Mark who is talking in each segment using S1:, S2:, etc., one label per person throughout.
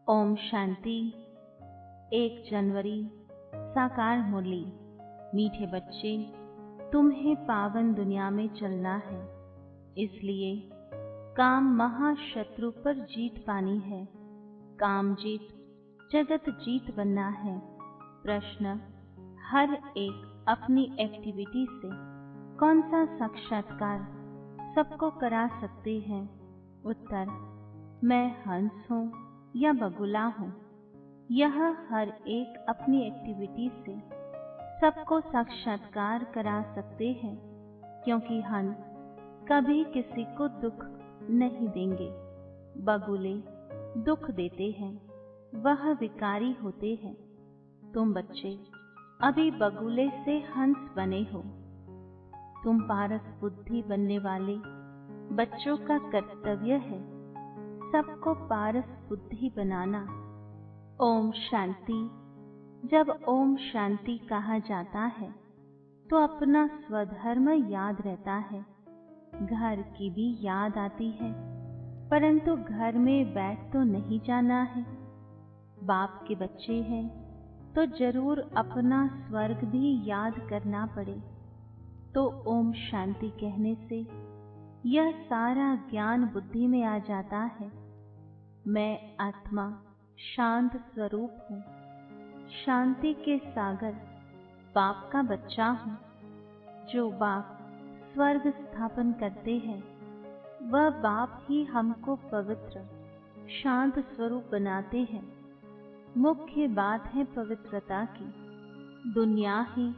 S1: ओम शांति। 1 जनवरी साकार मुरली। मीठे बच्चे, तुम्हें पावन दुनिया में चलना है, इसलिए काम महाशत्रु पर जीत पानी है। काम जीत जगत जीत बनना है। प्रश्न, हर एक अपनी एक्टिविटी से कौन सा साक्षात्कार सबको करा सकते हैं? उत्तर, मैं हंस हूँ या बगुला हूँ। यह हर एक अपनी एक्टिविटी से सबको साक्षात्कार करा सकते हैं, क्योंकि हम कभी किसी को दुख नहीं देंगे। बगुले दुख देते हैं, वह विकारी होते हैं। तुम बच्चे अभी बगुले से हंस बने हो। तुम पारस बुद्धि बनने वाले बच्चों का कर्तव्य है सबको पारस बुद्धि बनाना। ओम शांति। जब ओम शांति कहा जाता है तो अपना स्वधर्म याद रहता है। घर की भी याद आती है, परंतु घर में बैठ तो नहीं जाना है। बाप के बच्चे हैं तो जरूर अपना स्वर्ग भी याद करना पड़े। तो ओम शांति कहने से यह सारा ज्ञान बुद्धि में आ जाता है। मैं आत्मा शांत स्वरूप हूँ, शांति के सागर बाप का बच्चा हूँ। जो बाप स्वर्ग स्थापन करते हैं, वह बाप ही हमको पवित्र शांत स्वरूप बनाते हैं। मुख्य बात है पवित्रता की। दुनिया ही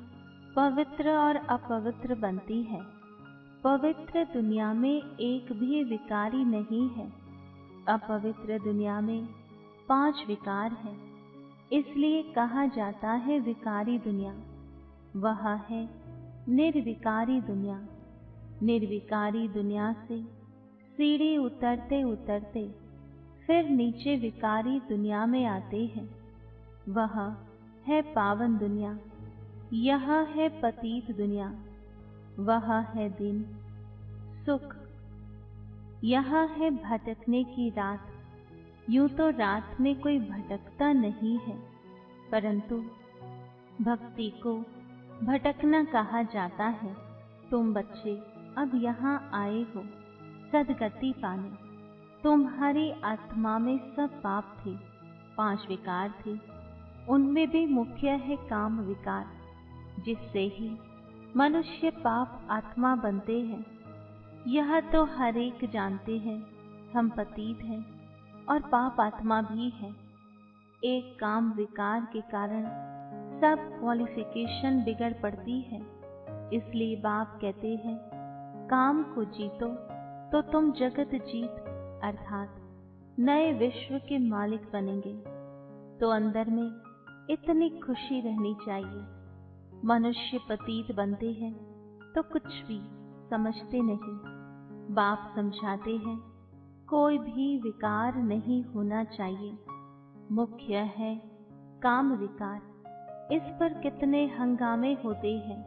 S1: पवित्र और अपवित्र बनती है। पवित्र दुनिया में एक भी विकारी नहीं है। अपवित्र दुनिया में 5 विकार हैं, इसलिए कहा जाता है विकारी दुनिया। वह है निर्विकारी दुनिया। निर्विकारी दुनिया से सीढ़ी उतरते उतरते फिर नीचे विकारी दुनिया में आते हैं। वह है पावन दुनिया। यह है पतित दुनिया। वह है दिन सुख। यह है भटकने की रात। यूं तो रात में कोई भटकता नहीं है, परंतु भक्ति को भटकना कहा जाता है। तुम बच्चे अब यहाँ आए हो सदगति पाने। तुम्हारी आत्मा में सब पाप थे, 5 विकार थे। उनमें भी मुख्य है काम विकार, जिससे ही मनुष्य पाप आत्मा बनते हैं। यह तो हर एक जानते हैं, हम पतित हैं और पाप आत्मा भी हैं। एक काम विकार के कारण सब क्वालिफिकेशन बिगड़ पड़ती है। इसलिए बाप कहते हैं, काम को जीतो तो तुम जगत जीत अर्थात नए विश्व के मालिक बनेंगे। तो अंदर में इतनी खुशी रहनी चाहिए। मनुष्य पतित बनते हैं तो कुछ भी समझते नहीं। बाप समझाते हैं, कोई भी विकार नहीं होना चाहिए। मुख्य है काम विकार। इस पर कितने हंगामे होते हैं।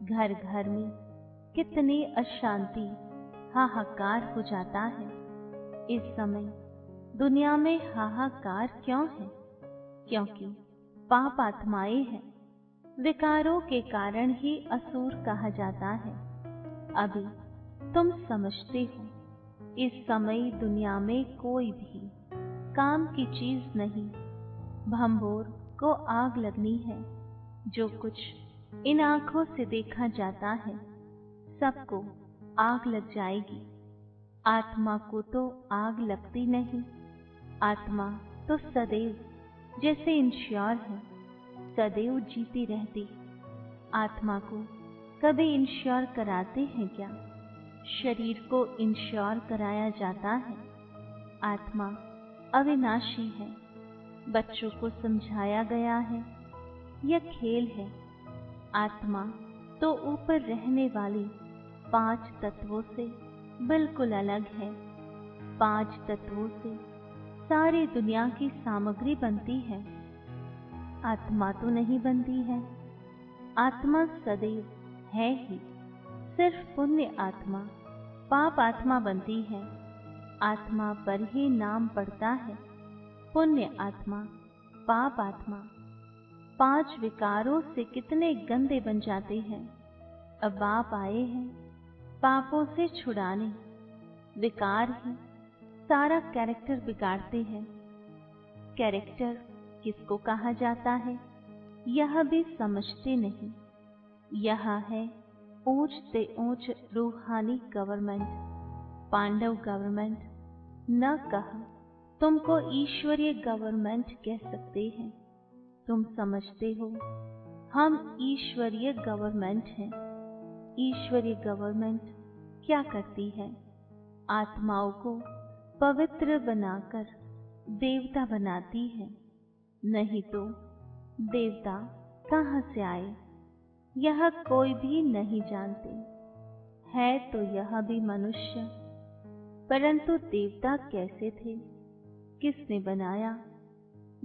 S1: घर घर में कितनी अशांति हाहाकार हो जाता है। इस समय दुनिया में हाहाकार क्यों है? क्योंकि पाप आत्माएं हैं। विकारों के कारण ही असुर कहा जाता है। अभी तुम समझते हो, इस समय दुनिया में कोई भी काम की चीज नहीं। भंबोर को आग लगनी है। जो कुछ इन आंखों से देखा जाता है, सबको आग लग जाएगी। आत्मा को तो आग लगती नहीं। आत्मा तो सदैव जैसे इंश्योर है, सदैव जीती रहती। आत्मा को कभी इंश्योर कराते हैं क्या? शरीर को इंश्योर कराया जाता है। आत्मा अविनाशी है। बच्चों को समझाया गया है, यह खेल है। आत्मा तो ऊपर रहने वाली 5 तत्वों से बिल्कुल अलग है। 5 तत्वों से सारी दुनिया की सामग्री बनती है। आत्मा तो नहीं बनती है। आत्मा सदैव है ही। सिर्फ पुण्य आत्मा पाप आत्मा बनती है। आत्मा पर ही नाम पड़ता है। पुण्य आत्मा, पाप आत्मा, 5 विकारों से कितने गंदे बन जाते हैं। अब आप आए हैं पापों से छुड़ाने। विकार ही सारा कैरेक्टर बिगाड़ते हैं। कैरेक्टर किसको कहा जाता है यह भी समझते नहीं। यह है ऊंच से ऊंच रूहानी गवर्नमेंट, पांडव गवर्नमेंट न कहा तुमको ईश्वरीय गवर्नमेंट कह सकते हैं। तुम समझते हो हम ईश्वरीय गवर्नमेंट हैं। ईश्वरीय गवर्नमेंट क्या करती है? आत्माओं को पवित्र बनाकर देवता बनाती है। नहीं तो देवता कहाँ से आए यह कोई भी नहीं जानते। है तो यह भी मनुष्य, परंतु देवता कैसे थे, किसने बनाया?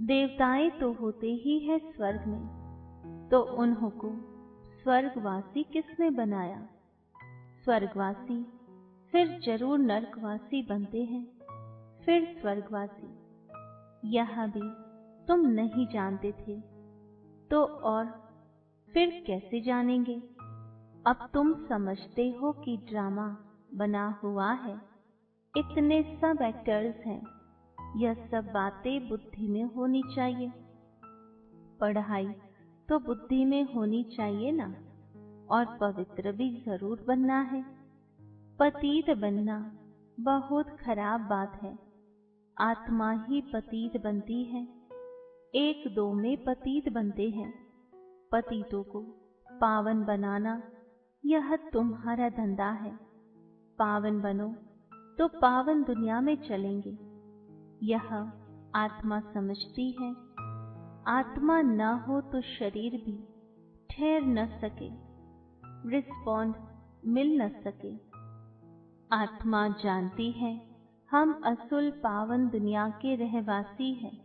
S1: देवताएं तो होते ही है स्वर्ग में, तो उन्हों को स्वर्गवासी किसने बनाया? स्वर्गवासी फिर जरूर नरकवासी बनते हैं, फिर स्वर्गवासी। यह भी तुम नहीं जानते थे, तो और फिर कैसे जानेंगे? अब तुम समझते हो कि ड्रामा बना हुआ है, इतने सब एक्टर्स हैं। यह सब बातें बुद्धि में होनी चाहिए। पढ़ाई तो बुद्धि में होनी चाहिए ना, और पवित्र भी जरूर बनना है। पतित बनना बहुत खराब बात है। आत्मा ही पतित बनती है। 1-2 में पतित बनते हैं। पतितों को पावन बनाना यह तुम्हारा धंधा है। पावन बनो तो पावन दुनिया में चलेंगे, यह आत्मा समझती है। आत्मा न हो तो शरीर भी ठहर न सके, रिस्पॉन्ड मिल न सके। आत्मा जानती है हम असुल पावन दुनिया के रहवासी हैं।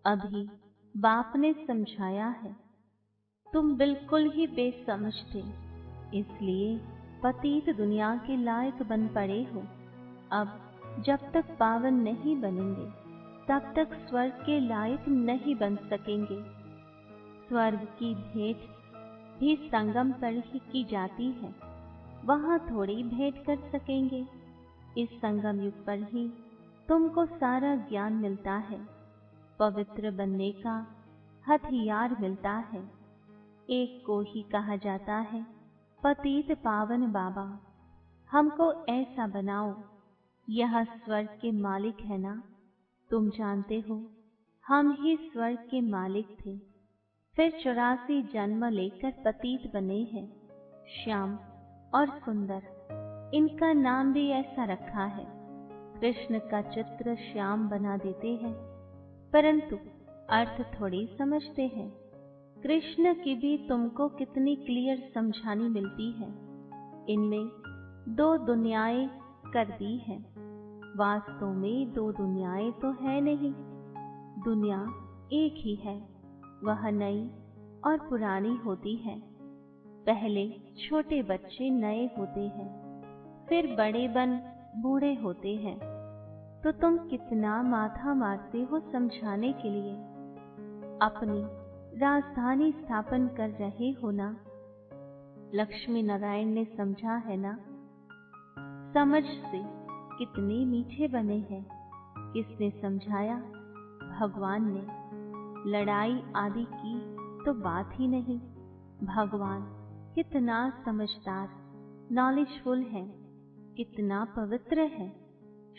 S1: अभी बाप ने समझाया है। तुम बिल्कुल ही बेसमझ थे, इसलिए पतित दुनिया के लायक बन पड़े हो। अब जब तक पावन नहीं बनेंगे तब तक स्वर्ग के लायक नहीं बन सकेंगे। स्वर्ग की भेंट भी संगम पर ही की जाती है, वहां थोड़ी भेंट कर सकेंगे। इस संगम युग पर ही तुमको सारा ज्ञान मिलता है, पवित्र बनने का हथियार मिलता है। एक को ही कहा जाता है पतित पावन बाबा, हमको ऐसा बनाओ। यह स्वर्ग के मालिक है ना? तुम जानते हो हम ही स्वर्ग के मालिक थे, फिर 84 जन्म लेकर पतित बने हैं। श्याम और सुंदर, इनका नाम भी ऐसा रखा है। कृष्ण का चित्र श्याम बना देते हैं, परंतु अर्थ थोड़ी समझते हैं। कृष्ण की भी तुमको कितनी क्लियर समझानी मिलती है। इनमें 2 दुनियाएं कर दी हैं। वास्तव में 2 दुनियाएं तो है नहीं, दुनिया एक ही है। वह नई और पुरानी होती है। पहले छोटे बच्चे नए होते हैं, फिर बड़े बन बूढ़े होते हैं। तो तुम कितना माथा मारते हो समझाने के लिए। अपनी राजधानी स्थापन कर रहे हो ना। लक्ष्मी नारायण ने समझा है ना। समझ से कितने मीठे बने हैं। किसने समझाया? भगवान ने। लड़ाई आदि की तो बात ही नहीं। भगवान कितना समझदार, नॉलेजफुल है, कितना पवित्र है।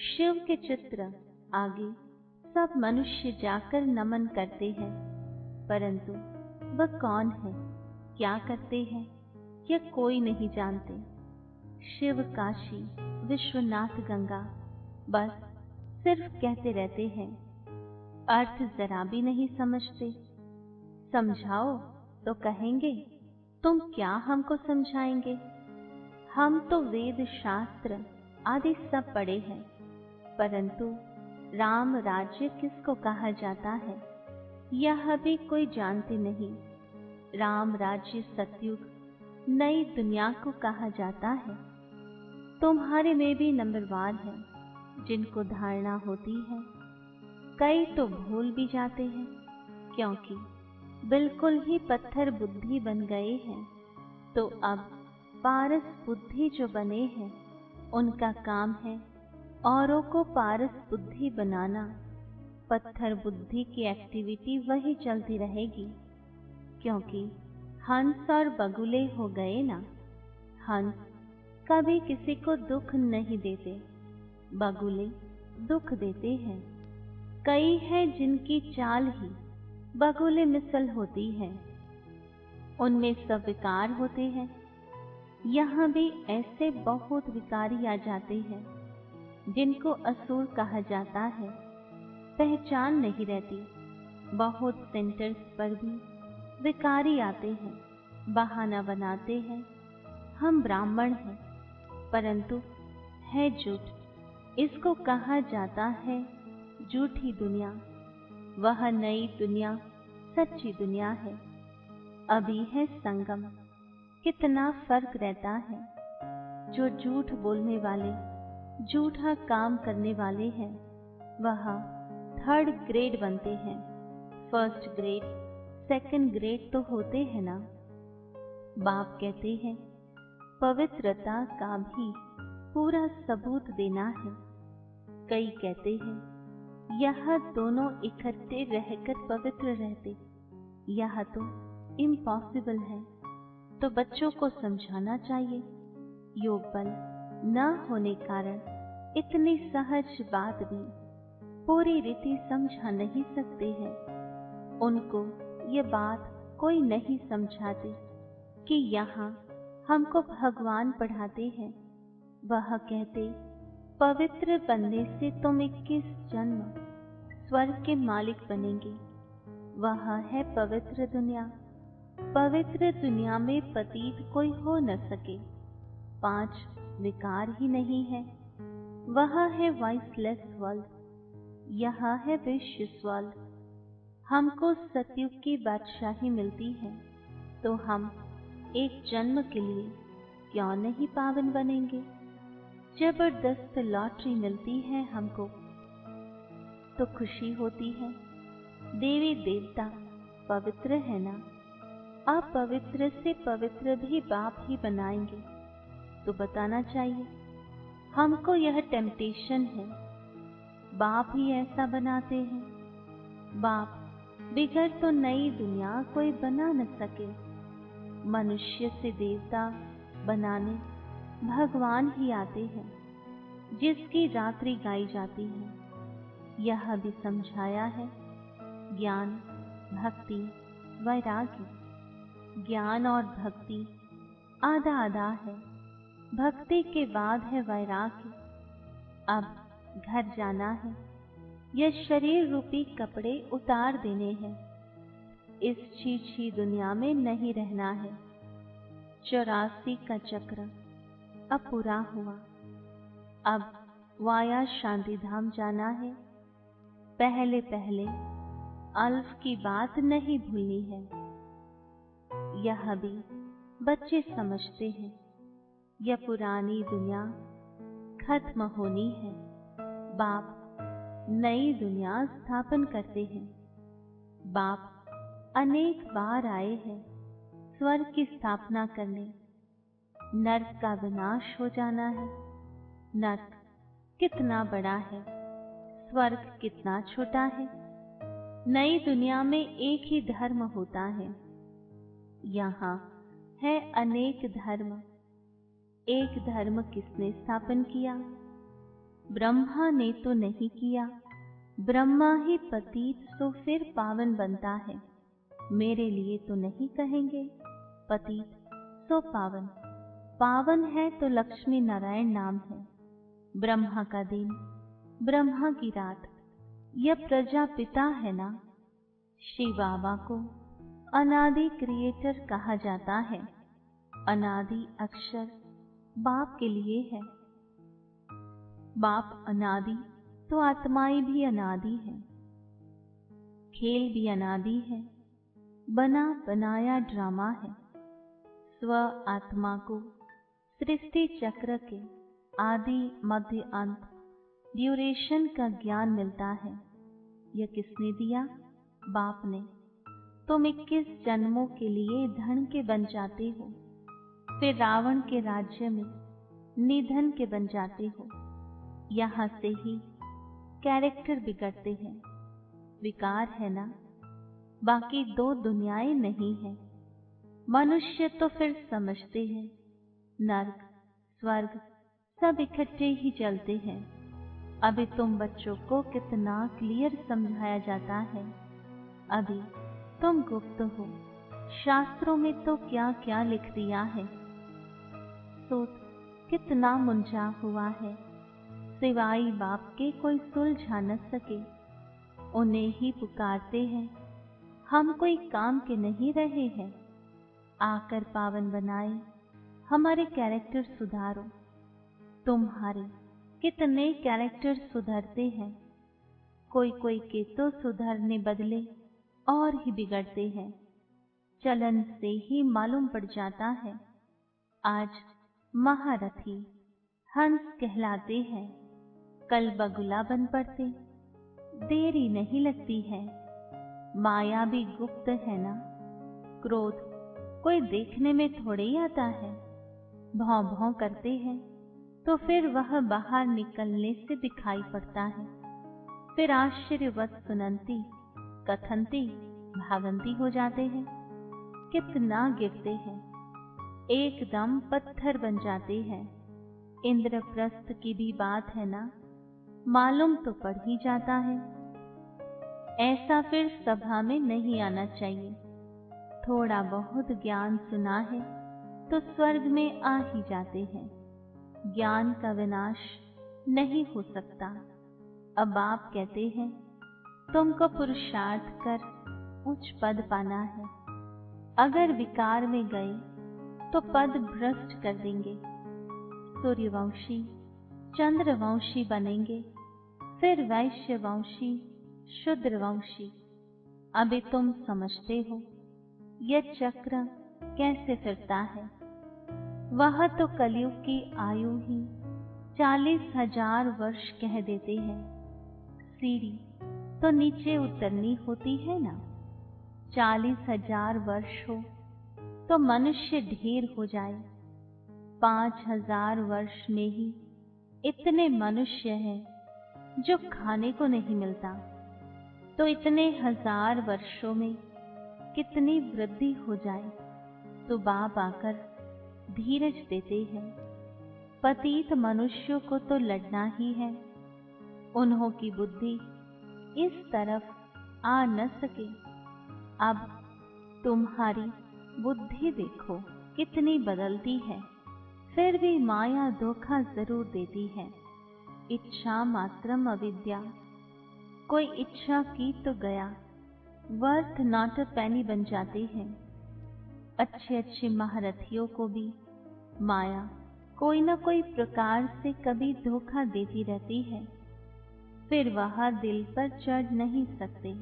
S1: शिव के चित्र आगे सब मनुष्य जाकर नमन करते हैं, परंतु वह कौन है, क्या करते हैं, यह कोई नहीं जानते। शिव काशी विश्वनाथ गंगा बस सिर्फ कहते रहते हैं, अर्थ जरा भी नहीं समझते। समझाओ तो कहेंगे तुम क्या हमको समझाएंगे। हम तो वेद शास्त्र आदि सब पढ़े हैं, परंतु राम राज्य किसको कहा जाता है यह भी कोई जानते नहीं। राम राज्य सतयुग नई दुनिया को कहा जाता है। तुम्हारे में भी नंबरवार है जिनको धारणा होती है। कई तो भूल भी जाते हैं, क्योंकि बिल्कुल ही पत्थर बुद्धि बन गए हैं। तो अब पारस बुद्धि जो बने हैं, उनका काम है औरों को पारस बुद्धि बनाना। पत्थर बुद्धि की एक्टिविटी वही चलती रहेगी, क्योंकि हंस और बगुले हो गए ना। हंस कभी किसी को दुख नहीं देते, बगुले दुख देते हैं। कई हैं जिनकी चाल ही बगुले मिसल होती है, उनमें सब विकार होते हैं। यहाँ भी ऐसे बहुत विकारी आ जाते हैं जिनको असुर कहा जाता है। पहचान नहीं रहती। बहुत सेंटर्स पर भी विकारी आते हैं, बहाना बनाते हैं हम ब्राह्मण हैं, परंतु है झूठ। इसको कहा जाता है झूठी दुनिया। वह नई दुनिया सच्ची दुनिया है। अभी है संगम। कितना फर्क रहता है। जो झूठ बोलने वाले, झूठा काम करने वाले हैं, वह 3rd ग्रेड बनते हैं। 1st ग्रेड, 2nd ग्रेड तो होते हैं ना। बाप कहते हैं पवित्रता का भी पूरा सबूत देना है। कई कहते हैं यह दोनों इकट्ठे रहकर पवित्र रहते, यह तो इम्पॉसिबल है। तो बच्चों को समझाना चाहिए। योग बल न होने कारण इतनी सहज बात भी पूरी रीति समझा नहीं सकते हैं। उनको ये बात कोई नहीं समझाते कि यहाँ हमको भगवान पढ़ाते हैं। वह कहते पवित्र बनने से तुम 21 जन्म स्वर्ग के मालिक बनेंगे। वह है पवित्र दुनिया। पवित्र दुनिया में पतित कोई हो न सके। 5 विकार ही नहीं है। वह है वाइसलेस वर्ल्ड। यह है विश्व वर्ल्ड। हमको सतयुग की बादशाही मिलती है, तो हम एक जन्म के लिए क्यों नहीं पावन बनेंगे। जबरदस्त लॉटरी मिलती है हमको, तो खुशी होती है। देवी देवता पवित्र है ना। अपवित्र से पवित्र भी बाप ही बनाएंगे, तो बताना चाहिए। हमको यह टेम्पटेशन है, बाप ही ऐसा बनाते हैं। बाप बिगड़ तो नई दुनिया कोई बना न सके। मनुष्य से देवता बनाने भगवान ही आते हैं, जिसकी रात्रि गाई जाती है। यह भी समझाया है ज्ञान, भक्ति, वैराग्य। ज्ञान और भक्ति आधा आधा है। भक्ति के बाद है वैराग्य। अब घर जाना है। यह शरीर रूपी कपड़े उतार देने हैं। इस छीछी दुनिया में नहीं रहना है। 84 का चक्र अब पूरा हुआ। अब वाया शांति धाम जाना है। पहले पहले अल्फ की बात नहीं भूलनी है। यह भी बच्चे समझते हैं। यह पुरानी दुनिया खत्म होनी है। बाप नई दुनिया स्थापन करते हैं। बाप अनेक बार आए हैं स्वर्ग की स्थापना करने। नर्क का विनाश हो जाना है। नर्क कितना बड़ा है, स्वर्ग कितना छोटा है। नई दुनिया में एक ही धर्म होता है। यहाँ है अनेक धर्म। एक धर्म किसने स्थापन किया? ब्रह्मा ने तो नहीं किया। ब्रह्मा ही पतित तो फिर पावन बनता है। मेरे लिए तो नहीं कहेंगे पतित सो पावन। पावन है तो लक्ष्मी नारायण नाम है। ब्रह्मा का दिन, ब्रह्मा की रात, यह प्रजापिता है ना। श्री बाबा को अनादि क्रिएटर कहा जाता है। अनादि अक्षर बाप के लिए है। बाप अनादि तो आत्माएं भी अनादि है। खेल भी अनादि है। बना बनाया ड्रामा है। स्व आत्मा को सृष्टि चक्र के आदि मध्य अंत ड्यूरेशन का ज्ञान मिलता है। यह किसने दिया? बाप ने। तुम 21 जन्मों के लिए धन के बन जाते हो, फिर रावण के राज्य में निधन के बन जाते हो। यहाँ से ही कैरेक्टर बिगड़ते हैं। विकार है ना, बाकी दो दुनियाएं नहीं है। मनुष्य तो फिर समझते हैं नर्क स्वर्ग सब इकट्ठे ही चलते हैं। अभी तुम बच्चों को कितना क्लियर समझाया जाता है। अभी तुम गुप्त हो। शास्त्रों में तो क्या क्या लिख दिया है। सोच कितना मुंझा हुआ है, सिवाय बाप के कोई सुलझा न सके। उन्हें ही पुकारते हैं, हम कोई काम के नहीं रहे हैं। आकर पावन बनाए, हमारे कैरेक्टर सुधारो। तुम्हारे कितने कैरेक्टर सुधरते हैं, कोई कोई के तो सुधरने बदले और ही बिगड़ते हैं। चलन से ही मालूम पड़ जाता है। आज महारथी हंस कहलाते हैं, कल बगुला बन पड़ते। देरी नहीं लगती है। माया भी गुप्त है ना। क्रोध कोई देखने में थोड़े ही आता है। भौं भौं करते हैं तो फिर वह बाहर निकलने से दिखाई पड़ता है। फिर आश्चर्यवत सुनंती कथनती भागंती हो जाते हैं। कितना गिरते हैं, एकदम पत्थर बन जाते हैं। इंद्रप्रस्थ की भी बात है ना, मालूम तो पड़ ही जाता है। ऐसा फिर सभा में नहीं आना चाहिए। थोड़ा बहुत ज्ञान सुना है तो स्वर्ग में आ ही जाते हैं। ज्ञान का विनाश नहीं हो सकता। अब आप कहते हैं तुमको पुरुषार्थ कर उच्च पद पाना है। अगर विकार में गए तो पद भ्रष्ट कर देंगे। सूर्यवंशी चंद्रवंशी बनेंगे, फिर वैश्यवंशी शूद्रवंशी। अभी तुम समझते हो यह चक्र कैसे फिरता है। वह तो कलयुग की आयु ही 40,000 वर्ष कह देते हैं। सीढ़ी तो नीचे उतरनी होती है ना। 40,000 वर्ष हो तो मनुष्य ढेर हो जाए। 5,000 वर्ष में ही इतने मनुष्य हैं जो खाने को नहीं मिलता, तो इतने 1000 वर्षों में कितनी वृद्धि हो जाए। तो बाप आकर धीरज देते हैं। पतित मनुष्यों को तो लड़ना ही है। उन्हों की बुद्धि इस तरफ आ न सके। अब तुम्हारी बुद्धि देखो कितनी बदलती है। फिर भी माया धोखा जरूर देती है। इच्छा मात्रम अविद्या। कोई इच्छा की तो गया, वर्थ नॉट अ पेनी बन जाते हैं। अच्छे अच्छे महारथियों को भी माया कोई न कोई प्रकार से कभी धोखा देती रहती है। फिर वह दिल पर चढ़ नहीं सकते,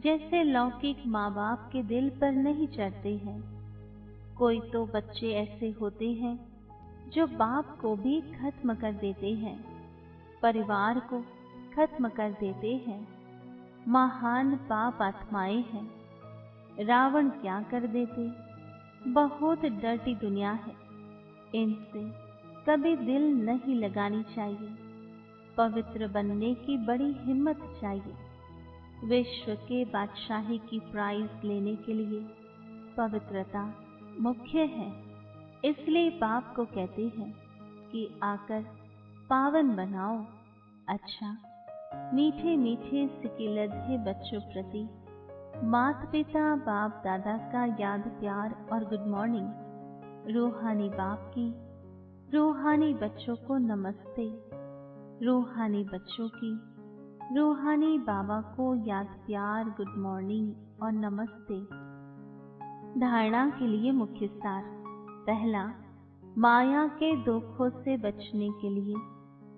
S1: जैसे लौकिक माँ बाप के दिल पर नहीं चढ़ते हैं। कोई तो बच्चे ऐसे होते हैं जो बाप को भी खत्म कर देते हैं, परिवार को खत्म कर देते हैं। महान पाप आत्माएं हैं। रावण क्या कर देते। बहुत डर्टी दुनिया है। इनसे कभी दिल नहीं लगानी चाहिए। पवित्र बनने की बड़ी हिम्मत चाहिए। विश्व के बादशाही की प्राइज लेने के लिए पवित्रता मुख्य है। इसलिए बाप को कहते हैं कि आकर पावन बनाओ। अच्छा, मीठे मीठे सिकिलधे बच्चों प्रति माता पिता बाप दादा का याद प्यार और गुड मॉर्निंग। रूहानी बाप की रूहानी बच्चों को नमस्ते। रूहानी बच्चों की रूहानी बाबा को याद प्यार गुड मॉर्निंग और नमस्ते। धारणा के लिए मुख्य सार। पहला, माया के दुखों से बचने के लिए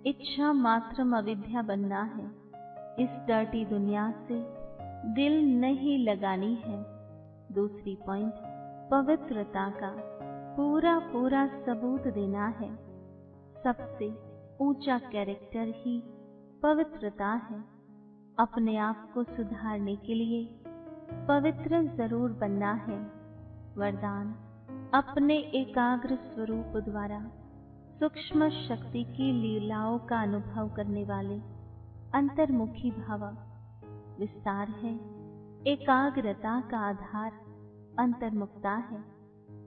S1: इच्छा मात्रम अविद्या बनना है। इस डर्टी दुनिया से दिल नहीं लगानी है। दूसरी पॉइंट, पवित्रता का पूरा पूरा सबूत देना है। सबसे ऊंचा कैरेक्टर ही पवित्रता है। अपने आप को सुधारने के लिए पवित्र जरूर बनना है। वरदान, अपने एकाग्र स्वरूप द्वारा सूक्ष्म शक्ति की लीलाओं का अनुभव करने वाले अंतर्मुखी भाव। विस्तार है, एकाग्रता का आधार अंतर्मुखता है।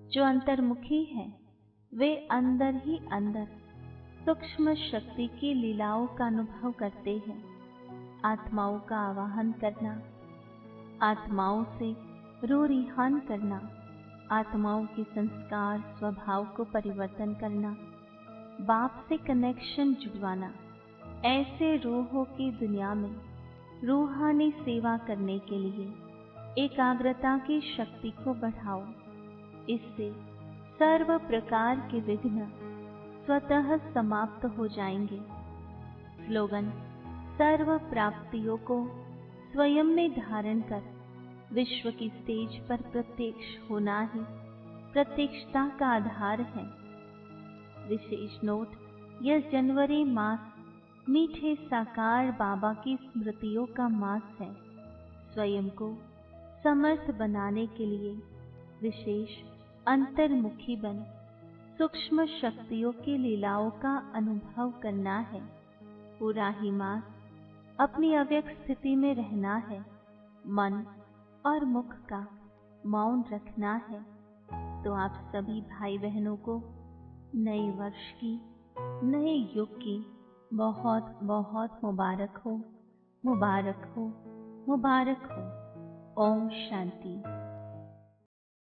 S1: जो अंतर्मुखी है वे अंदर ही अंदर सूक्ष्म शक्ति की लीलाओं का अनुभव करते हैं। आत्माओं का आवाहन करना, आत्माओं से रूरिहान करना, आत्माओं के संस्कार स्वभाव को परिवर्तन करना, बाप से कनेक्शन जुड़वाना, ऐसे रूहों की दुनिया में रूहानी सेवा करने के लिए एकाग्रता की शक्ति को बढ़ाओ। इससे सर्व प्रकार के विघ्न स्वतः समाप्त हो जाएंगे। स्लोगन, सर्व प्राप्तियों को स्वयं में धारण कर विश्व की स्टेज पर प्रत्यक्ष होना ही प्रत्यक्षता का आधार है। विशेष नोट, यह जनवरी मास मीठे साकार बाबा की स्मृतियों का मास है। स्वयं को समर्थ बनाने के लिए विशेष अंतर्मुखी बन सूक्ष्म शक्तियों की लीलाओं का अनुभव करना है। पूरा ही मास अपनी अव्यक्त स्थिति में रहना है। मन और मुख का मौन रखना है। तो आप सभी भाई बहनों को नए वर्ष की, नए युग की बहुत बहुत मुबारक हो, मुबारक हो, मुबारक हो। ओम शांति।